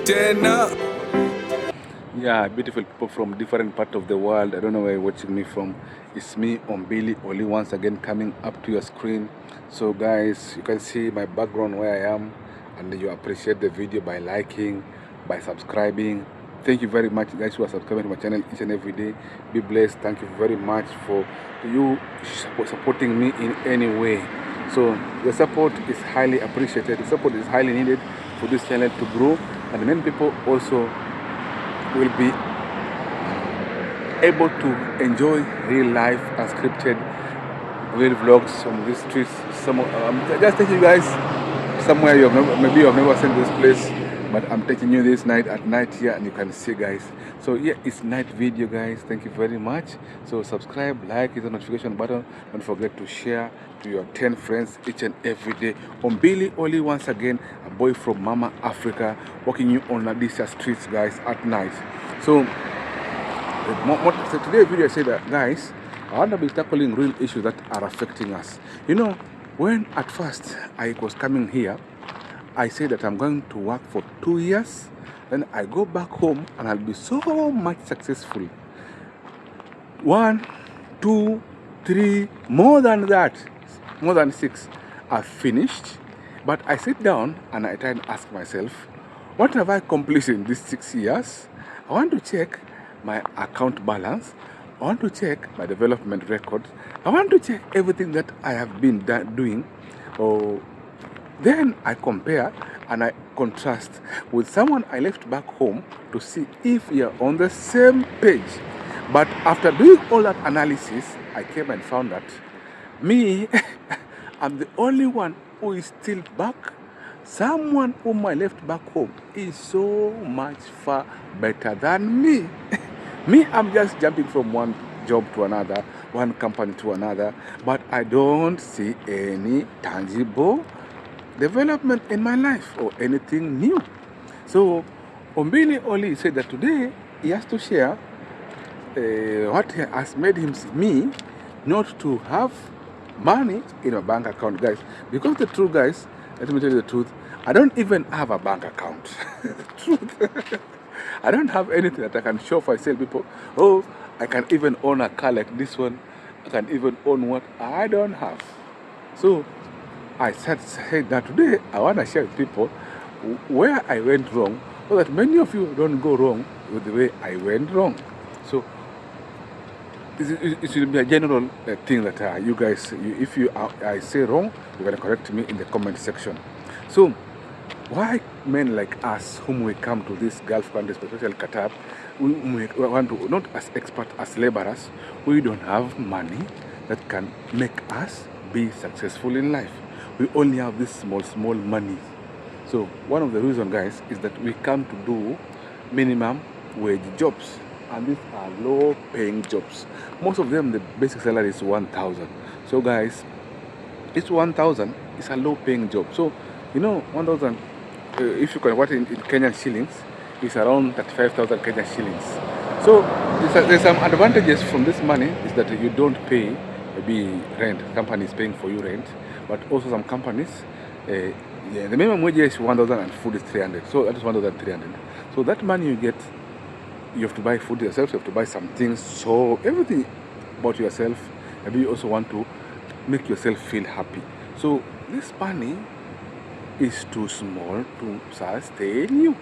Yeah, beautiful people from different parts of the world. I don't know where you're watching me from. It's me, Ombily Oly, once again coming up to your screen. So guys, you can see my background where I am, and you appreciate the video by liking, by subscribing. Thank you very much guys who are subscribing to my channel each and every day. Be blessed. Thank you very much for you supporting me in any way. So the support is highly appreciated. The support is highly needed for this channel to grow, and many people also will be able to enjoy real life unscripted real vlogs from these streets. Just taking you guys somewhere maybe you have never seen this place, but I'm taking you this night at night here, and you can see guys. So yeah, it's night video guys. Thank you very much. So subscribe, like, hit the notification button. Don't forget to share to your 10 friends each and every day. Ombily Oly once again, a boy from Mama Africa, walking you on these streets guys at night. So today's video I say that guys, I want to be tackling real issues that are affecting us. You know, when at first I was coming here, I said that I'm going to work for 2 years, then I go back home and I'll be so much successful. 1, 2, 3, more than that, more than 6, I've finished. But I sit down and I try and ask myself, what have I accomplished in these 6 years? I want to check my account balance. I want to check my development record. I want to check everything that I have been doing. Then I compare and I contrast with someone I left back home to see if we are on the same page. But after doing all that analysis, I came and found that me, I'm the only one who is still back. Someone whom I left back home is so much far better than me. Me, I'm just jumping from one job to another, one company to another, but I don't see any tangible development in my life or anything new. So Ombily Oly said that today he has to share what has made me not to have money in a bank account, guys. Because the truth, guys, let me tell you the truth, I don't even have a bank account. Truth. I don't have anything that I can show for sale people. Oh, I can even own a car like this one. I can even own what I don't have. So I said that today I want to share with people where I went wrong, so that many of you don't go wrong with the way I went wrong. So it will be a general thing that you guys, if I say wrong, you're going to correct me in the comment section. So why men like us, whom we come to this Gulf countries, especially Qatar, we want to, not as experts, as laborers, we don't have money that can make us be successful in life. We only have this small money. So one of the reasons, guys, is that we come to do minimum wage jobs, and these are low paying jobs. Most of them, the basic salary is 1,000. So guys, it's 1,000 is a low paying job. So you know, 1,000, if you convert it in Kenyan shillings, it's around 35,000 Kenyan shillings. So there's some advantages from this money, is that you don't pay maybe rent. Company is paying for you rent, but also some companies, the minimum wage is 1,000 and food is 300. So that is 1,300. So that money you get, you have to buy food yourself, you have to buy some things, so everything about yourself. Maybe you also want to make yourself feel happy. So this money is too small to sustain you.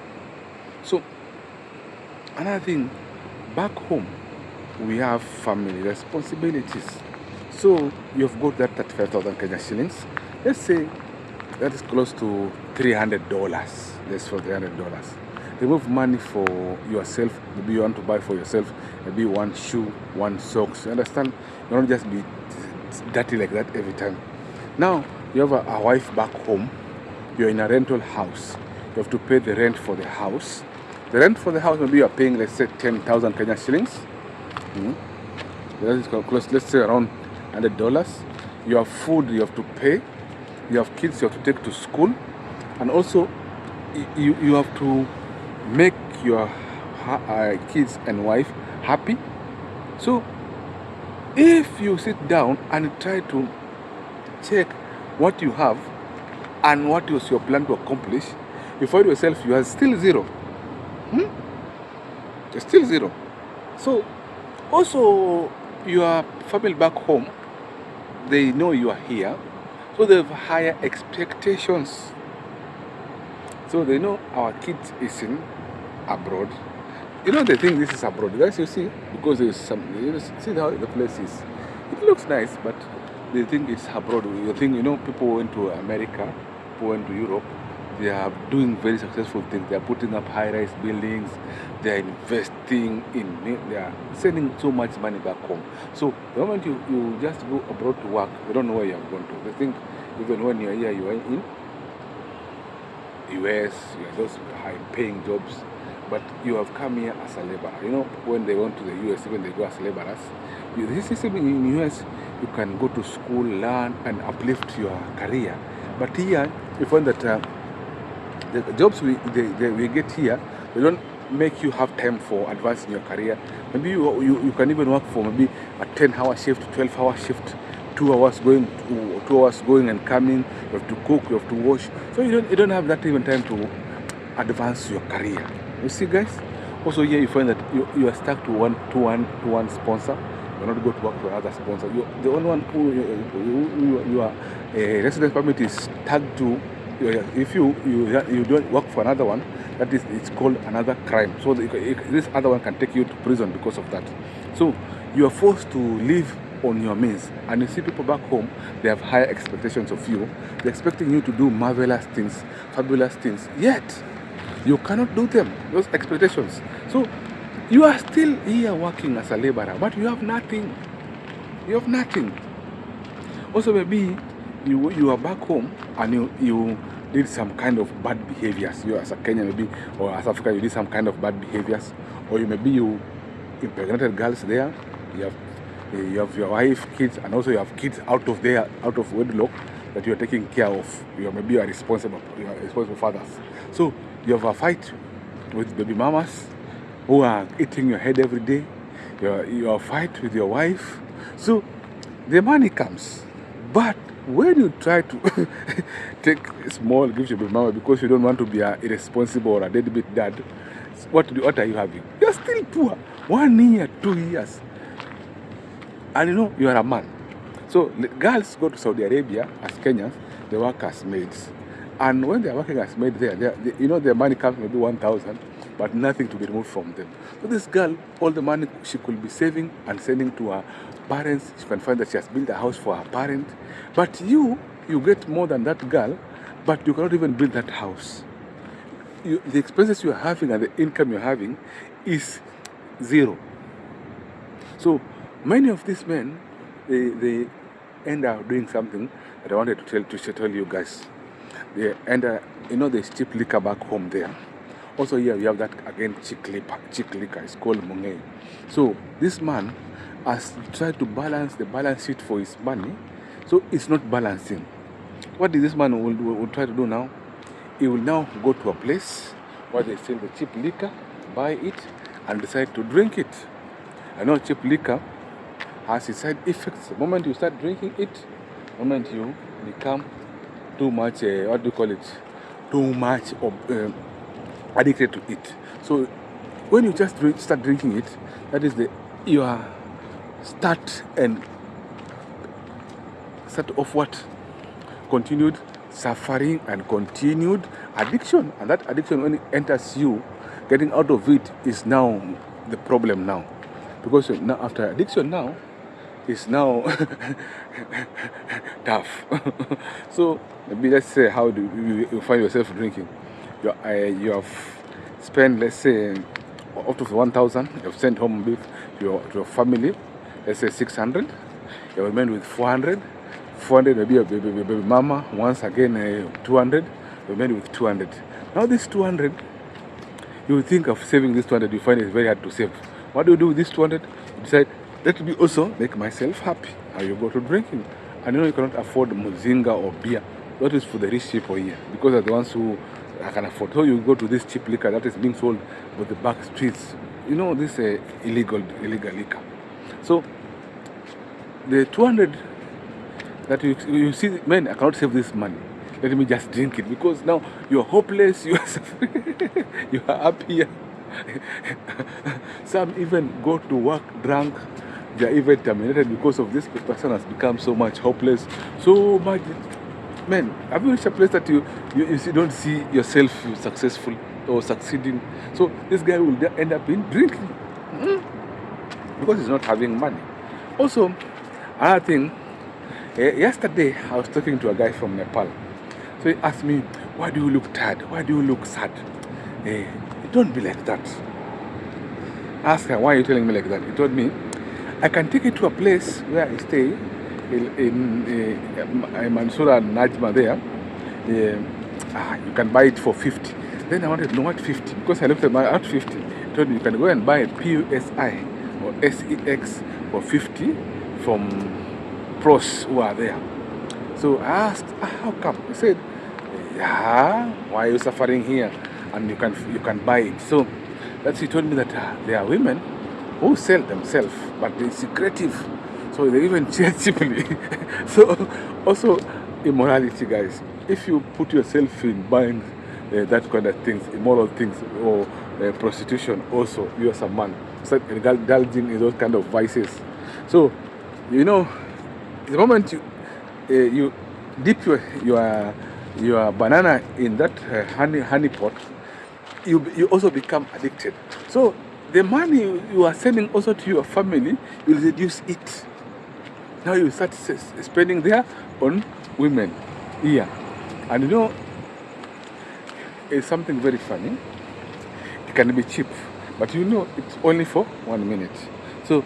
So another thing, back home we have family responsibilities. So you've got that 35,000 Kenyan shillings. Let's say that is close to $300. That's for $300. Remove money for yourself. Maybe you want to buy for yourself maybe one shoe, one socks. You understand? You don't just be dirty like that every time. Now you have a wife back home. You're in a rental house. You have to pay the rent for the house. The rent for the house, maybe you're paying, let's say, 10,000 Kenyan shillings. That is close, let's say, around $100. You have food you have to pay. You have kids you have to take to school. And also, you have to make your kids and wife happy. So, if you sit down and try to check what you have and what was your plan to accomplish, you find yourself you are still zero. It's still zero. So also your family back home, they know you are here, so they have higher expectations. So they know our kid is in abroad. You know, they think this is abroad. Guys, you see, because there's some, you see how the place is. It looks nice, but they think it's abroad. You think, you know, people went to America, people went to Europe. They are doing very successful things. They are putting up high-rise buildings. They are investing in. They are sending so much money back home. So the moment you just go abroad to work, they don't know where you are going to. They think even when you are here, you are in US, you are just high-paying jobs, but you have come here as a laborer. You know, when they went to the US, even they go as laborers. This system in US, you can go to school, learn, and uplift your career. But here, you find that the jobs we get here, they don't make you have time for advancing your career. Maybe you can even work for maybe a 10-hour shift, 12-hour shift, 2 hours going to 2 hours going and coming. You have to cook, you have to wash. So you don't have that even time to advance your career. You see, guys. Also here you find that you are stuck to one sponsor. You're not going to work for another sponsor. The only one who your residence permit is tagged to. If you don't work for another one, that is, it's called another crime. So this other one can take you to prison because of that. So you are forced to live on your means. And you see people back home, they have higher expectations of you. They're expecting you to do marvelous things, fabulous things. Yet you cannot do them, those expectations. So you are still here working as a laborer, but you have nothing. You have nothing. Also, maybe you are back home and you did some kind of bad behaviors. You as a Kenyan maybe, or as Africa, you did some kind of bad behaviors. Or maybe you impregnated girls there. You have your wife, kids, and also you have kids out of wedlock that you are taking care of. Maybe you are responsible fathers. So you have a fight with baby mamas who are eating your head every day. You have a fight with your wife. So the money comes, but when you try to take small gifts to baby mama because you don't want to be an irresponsible or a deadbeat dad, what are you having? You're still poor. 1 year, 2 years. And you know, you are a man. So girls go to Saudi Arabia as Kenyans, they work as maids. And when they are working as maids there, you know, their money comes maybe 1,000, but nothing to be removed from them. So this girl, all the money she could be saving and sending to her parents, she can find that she has built a house for her parent. But you get more than that girl, but you cannot even build that house. The expenses you are having and the income you're having is zero. So many of these men, they end up doing something that I wanted to tell you guys. They end up, you know, there's cheap liquor back home there. Also here you have that again cheap liquor. It's called Mungay. So this man has tried to balance the balance sheet for his money. So it's not balancing. What is this man will try to do now? He will now go to a place where they sell the cheap liquor, buy it, and decide to drink it. I know cheap liquor has its side effects. The moment you start drinking it, the moment you become too much, too much addicted to it. So when you just start drinking it, that is your start of what? Continued suffering and continued addiction. And that addiction, when it enters you, getting out of it is now the problem now. Because now after addiction now, is now tough. So maybe let's say, how do you find yourself drinking? You have spent, let's say, up to 1,000. You have sent home beef to your family. Let's say 600. You have remained with 400. 400 maybe your baby mama. Once again 200. You remained with 200. Now this 200, you think of saving this 200. You find it very hard to save. What do you do with this 200? You decide, let me also make myself happy. Now you go to drinking. And you know you cannot afford muzinga or beer. That is for the rich people here, because they're the ones who can afford. So you go to this cheap liquor that is being sold on the back streets. You know, this illegal liquor. So the 200 that you see, man, I cannot save this money. Let me just drink it, because now you're hopeless, you are suffering, you are up here. Some even go to work drunk. They are even terminated because of this person has become so much hopeless, so much. Man, have you reached a place that you don't see yourself successful or succeeding? So this guy will end up in drinking because he's not having money. Also, another thing, yesterday I was talking to a guy from Nepal. So he asked me, why do you look tired? Why do you look sad? Don't be like that. I asked him, why are you telling me like that? He told me, I can take you to a place where I stay in Mansoura and Najma there. You can buy it for 50. Then I wanted to know what 50, because I looked at my at 50. He told me you can go and buy a PUSI or SEX for 50 from pros who are there. So I asked, how come? He said, yeah, why are you suffering here? And you can buy it. So that's he told me that there are women who sell themselves, but they're secretive. So they even charge cheaply. So also immorality, guys. If you put yourself in buying that kind of things, immoral things, or prostitution, also you as a man, start indulging in those kind of vices. So you know, the moment you dip your banana in that honey pot, you also become addicted. So the money you are sending also to your family, you reduce it. Now you start spending there on women. Yeah. And you know, it's something very funny. It can be cheap, but you know it's only for 1 minute. So,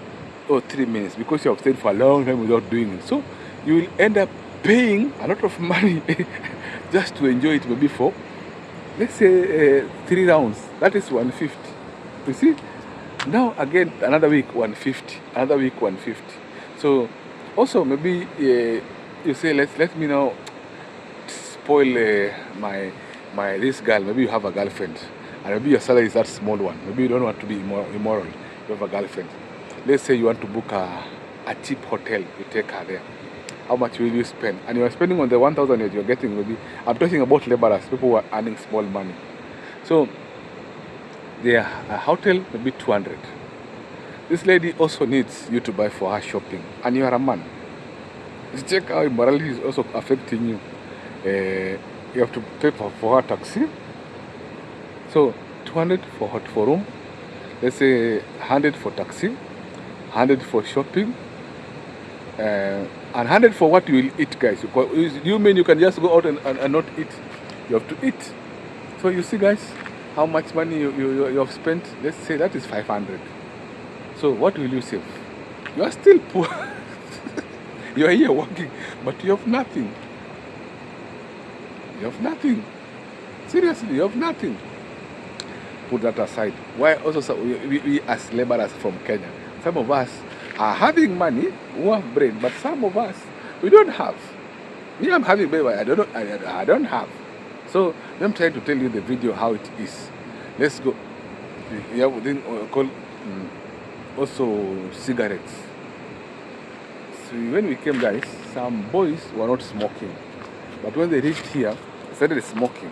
or 3 minutes, because you have stayed for a long time without doing it. So you will end up paying a lot of money just to enjoy it, maybe for, let's say, 3 rounds. That is 150. You see? Now again, another week 150, another week 150. So also maybe you say, let me now spoil my this girl. Maybe you have a girlfriend, and maybe your salary is that small one. Maybe you don't want to be immoral. You have a girlfriend. Let's say you want to book a cheap hotel. You take her there. How much will you spend? And you are spending on the 1,000 that you're getting. Maybe I'm talking about laborers, people who are earning small money. So the hotel maybe 200. This lady also needs you to buy for her shopping, and you are a man. Just check how immorality is also affecting you. You have to pay for her taxi. So 200 for room. Let's say 100 for taxi, 100 for shopping, and 100 for what you will eat, guys. You mean you can just go out and not eat? You have to eat. So you see, guys, how much money you have spent. Let's say that is 500. So what will you save? You are still poor. You are here working, but you have nothing. You have nothing. Seriously, you have nothing. Put that aside. Why also we as laborers from Kenya, some of us are having money, who have brain, but some of us, we don't have. Me, I'm having baby, I don't have. So I'm trying to tell you the video how it is. Let's go. Yeah, we then call also cigarettes. So when we came, guys, some boys were not smoking, but when they reached here, they started smoking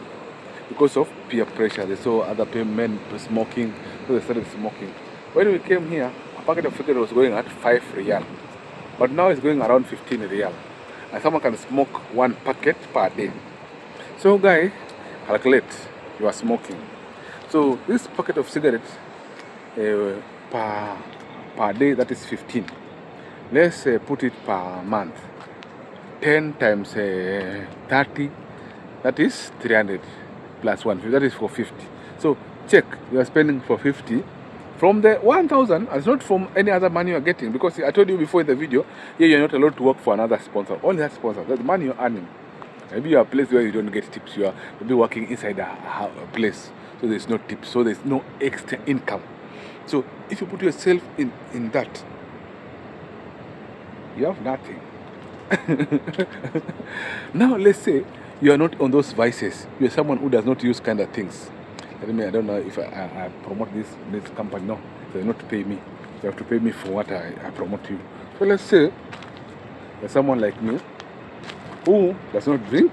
because of peer pressure. They saw other men smoking, so they started smoking. When we came here, a packet of cigarettes was going at 5 riyal, but now it's going around 15 riyal, and someone can smoke 1 packet per day. So, guy, calculate you are smoking. So this packet of cigarettes per day, that is 15. Let's put it per month. 10 times 30, that is 300 plus 150, that is for 50. So check, you are spending for 50 from the 1,000, and it's not from any other money you are getting, because I told you before in the video, here you're not allowed to work for another sponsor. Only that sponsor, that's the money you're earning. Maybe you're a place where you don't get tips, you are maybe working inside a place, so there's no tips, so there's no extra income. So if you put yourself in that, you have nothing. Now let's say you are not on those vices. You are someone who does not use kind of things. I don't know if I promote this company. No, they will not pay me. You have to pay me for what I promote you. So let's say there's someone like me who does not drink,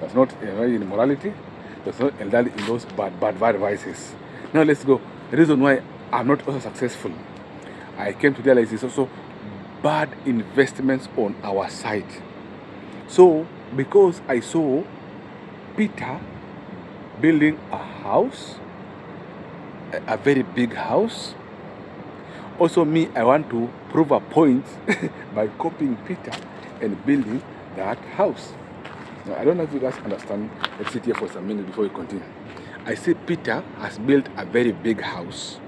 does not in immorality, does not indulge in those bad vices. Now let's go. The reason why I'm not also successful, I came to realize it's also bad investments on our side. So, because I saw Peter building a house, a very big house, also me, I want to prove a point by copying Peter and building that house. Now, I don't know if you guys understand. Let's sit here for some minutes before we continue. I see Peter has built a very big house.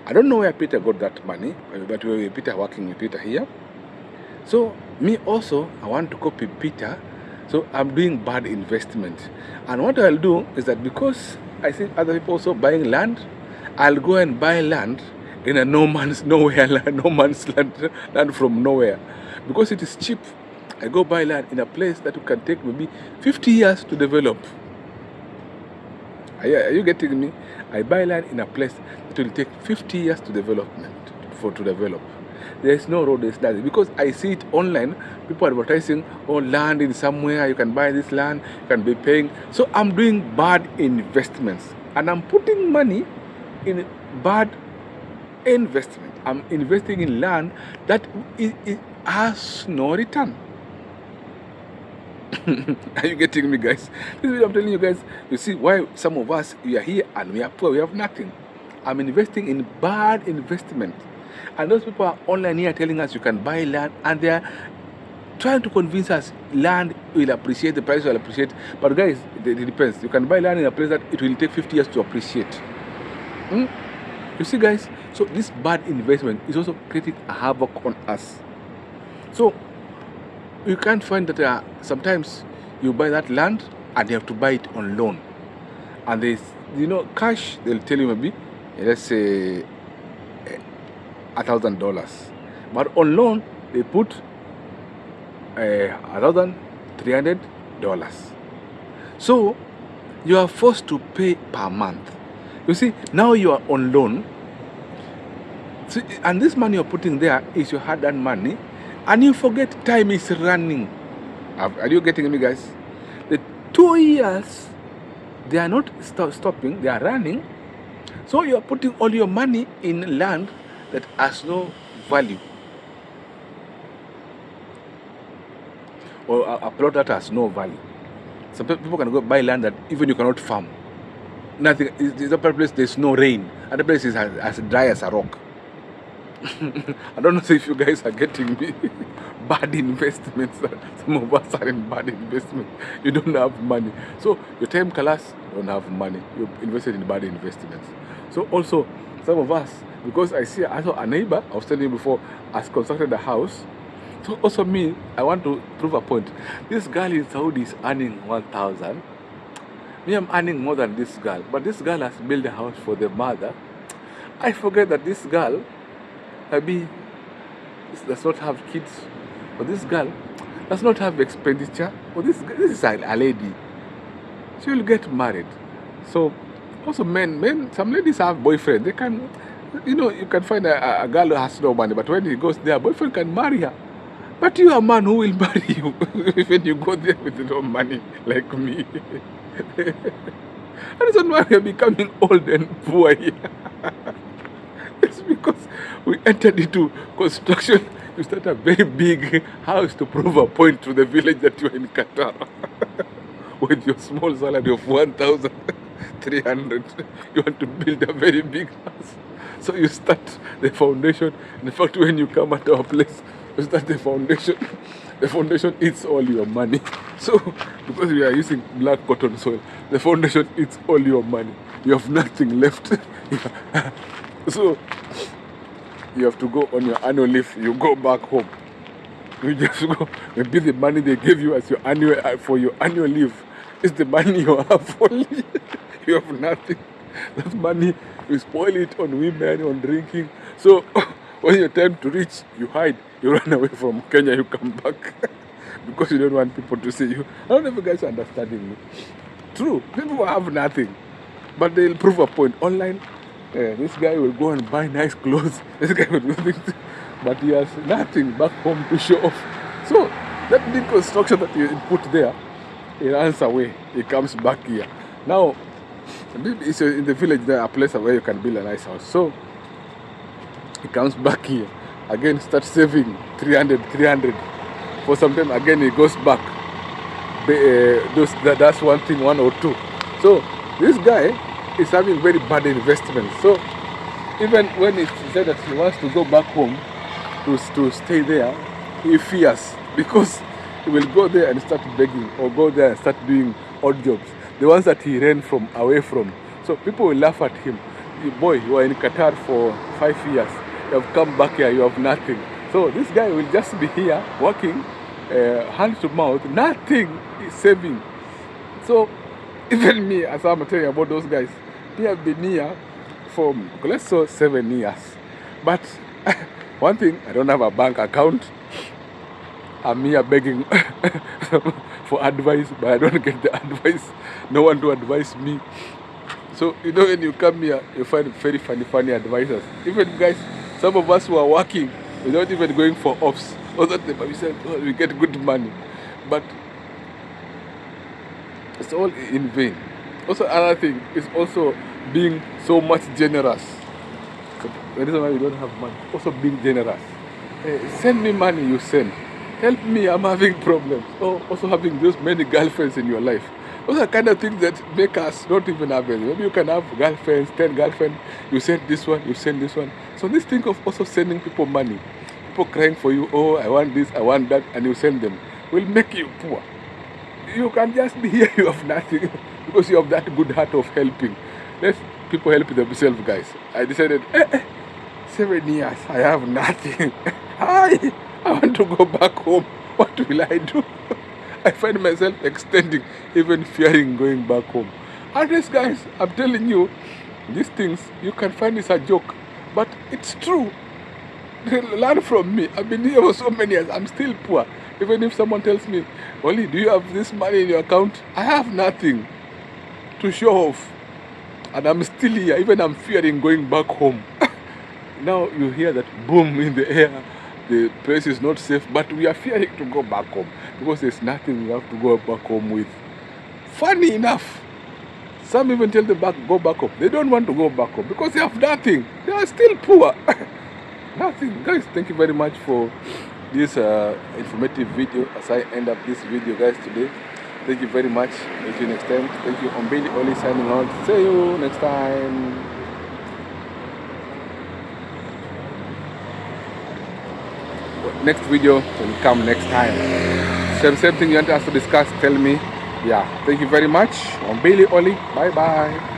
I don't know where Peter got that money, but we Peter working with Peter here. So me also, I want to copy Peter. So I'm doing bad investment. And what I'll do is that because I see other people also buying land, I'll go and buy land in a no man's land from nowhere. Because it is cheap, I go buy land in a place that can take maybe 50 years to develop. Are you getting me? I buy land in a place that will take 50 years to develop. There is no road, there is nothing. Because I see it online, people advertising, oh, land in somewhere, you can buy this land, you can be paying. So I'm doing bad investments. And I'm putting money in bad investment. I'm investing in land that it has no return. Are you getting me, guys? This is what I'm telling you guys. You see why some of us, we are here and we are poor, we have nothing. I'm investing in bad investment. And those people are online here telling us you can buy land, and they are trying to convince us land will appreciate, the price will appreciate. But guys, it depends. You can buy land in a place that it will take 50 years to appreciate. You see, guys, so this bad investment is also creating a havoc on us. So you can't find that sometimes you buy that land and you have to buy it on loan. And there's, cash, they'll tell you maybe, let's say, $1,000. But on loan, they put $1,300. So you are forced to pay per month. You see, now you are on loan. So, and this money you're putting there is your hard-earned money. And you forget time is running. Are you getting me, guys? The 2 years, they are not stopping, they are running. So you are putting all your money in land that has no value. Or a plot that has no value. Some people can go buy land that even you cannot farm. Nothing. It's a place there's no rain. Other place is as dry as a rock. I don't know if you guys are getting me. Bad investments. Some of us are in bad investments. You don't have money. So your time class don't have money. You invested in bad investments. So also some of us, because I see also a neighbor, I was telling you before, has constructed a house. So also me, I want to prove a point. This girl in Saudi is earning 1,000. Me, I'm earning more than this girl. But this girl has built a house for the mother. I forget that this girl maybe does not have kids, but this girl does not have expenditure. But this is a lady. She will get married. So also men, some ladies have boyfriend. They can, you can find a girl who has no money, but when he goes there, boyfriend can marry her. But you are a man who will marry you when you go there with no money, like me. And reason why we are becoming old and poor here. It's because we entered into construction. You start a very big house to prove a point to the village that you are in Qatar. With your small salary of 1,300, you want to build a very big house. So you start the foundation. In fact, when you come at our place, you start the foundation. The foundation eats all your money. So, because we are using black cotton soil, the foundation eats all your money. You have nothing left. So, you have to go on your annual leave. You go back home. You just go. Maybe the money they gave you as your for your annual leave is the money you have only. You have nothing. That money, you spoil it on women, on drinking. So, when your time to reach, you hide. You run away from Kenya, you come back. Because you don't want people to see you. I don't know if you guys are understanding me. True, people have nothing. But they'll prove a point. Online, this guy will go and buy nice clothes. This guy will do things. But he has nothing back home to show off. So, that big construction that you put there, he runs away. He comes back here. Now, Maybe it's in the village there, a place where you can build a nice house. So he comes back here again, starts saving 300 for some time. Again he goes back. That's one thing, 1 or 2. So this guy is having very bad investments. So even when he said that he wants to go back home to stay there, he fears, because he will go there and start begging, or go there and start doing odd jobs, the ones that he ran away from. So people will laugh at him. Boy, you are in Qatar for 5 years, you have come back here, you have nothing. So this guy will just be here working, hand to mouth, nothing is saving. So even me, as I'm telling you about those guys, they have been here for, let's say, 7 years. But one thing, I don't have a bank account. I'm here begging for advice, but I don't get the advice. No one to advise me. So, you know, when you come here, you find very funny advisors. Even guys, some of us who are working without even going for ops, we get good money. But it's all in vain. Also, another thing is also being so much generous. So, the reason why we don't have money, also being generous. Send me money, you send. Help me, I'm having problems. Or also having those many girlfriends in your life. Those are kind of things that make us not even have any. Maybe you can have girlfriends, 10 girlfriends, you send this one, you send this one. So this thing of also sending people money, people crying for you, oh, I want this, I want that, and you send them, will make you poor. You can just be here, you have nothing, because you have that good heart of helping. Let people help themselves, guys. I decided, 7 years, I have nothing. I want to go back home. What will I do? I find myself extending, even fearing going back home. And this, guys, I'm telling you, these things, you can find it's a joke, but it's true. Learn from me. I've been here for so many years. I'm still poor. Even if someone tells me, Oli, do you have this money in your account? I have nothing to show off. And I'm still here. Even I'm fearing going back home. Now you hear that boom in the air. The place is not safe, but we are fearing to go back home because there's nothing we have to go back home with. Funny enough, some even tell them go back home. They don't want to go back home because they have nothing. They are still poor. Nothing. Guys, thank you very much for this informative video as I end up this video, guys, today. Thank you very much. Thank you next time. Thank you. Ombily Oly signing out. See you next time. Next video will come next time. Same thing you want us to discuss, tell me. Yeah, thank you very much. Ombily Oly. Bye bye.